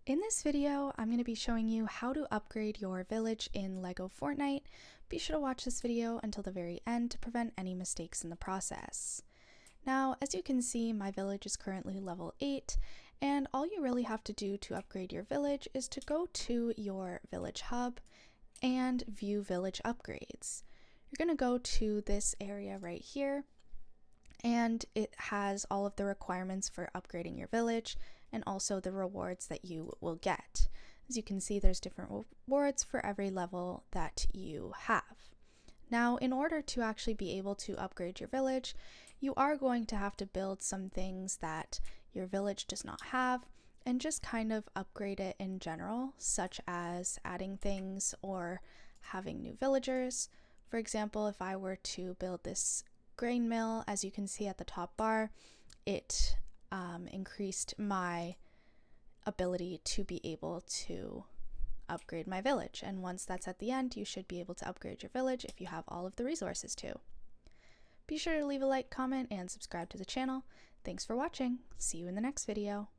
In this video, I'm going to be showing you how to upgrade your village in LEGO Fortnite. Be sure to watch this video until the very end to prevent any mistakes in the process. Now, as you can see, my village is currently level 8, and all you really have to do to upgrade your village is to go to your village hub and view village upgrades. You're going to go to this area right here, and it has all of the requirements for upgrading your village and also the rewards that you will get. As you can see, there's different rewards for every level that you have. Now, in order to actually be able to upgrade your village, you are going to have to build some things that your village does not have and just kind of upgrade it in general, such as adding things or having new villagers. For example, if I were to build this grain mill, as you can see at the top bar, it increased my ability to be able to upgrade my village. And once that's at the end, you should be able to upgrade your village if you have all of the resources to. Be sure to leave a like, comment, and subscribe to the channel. Thanks for watching. See you in the next video.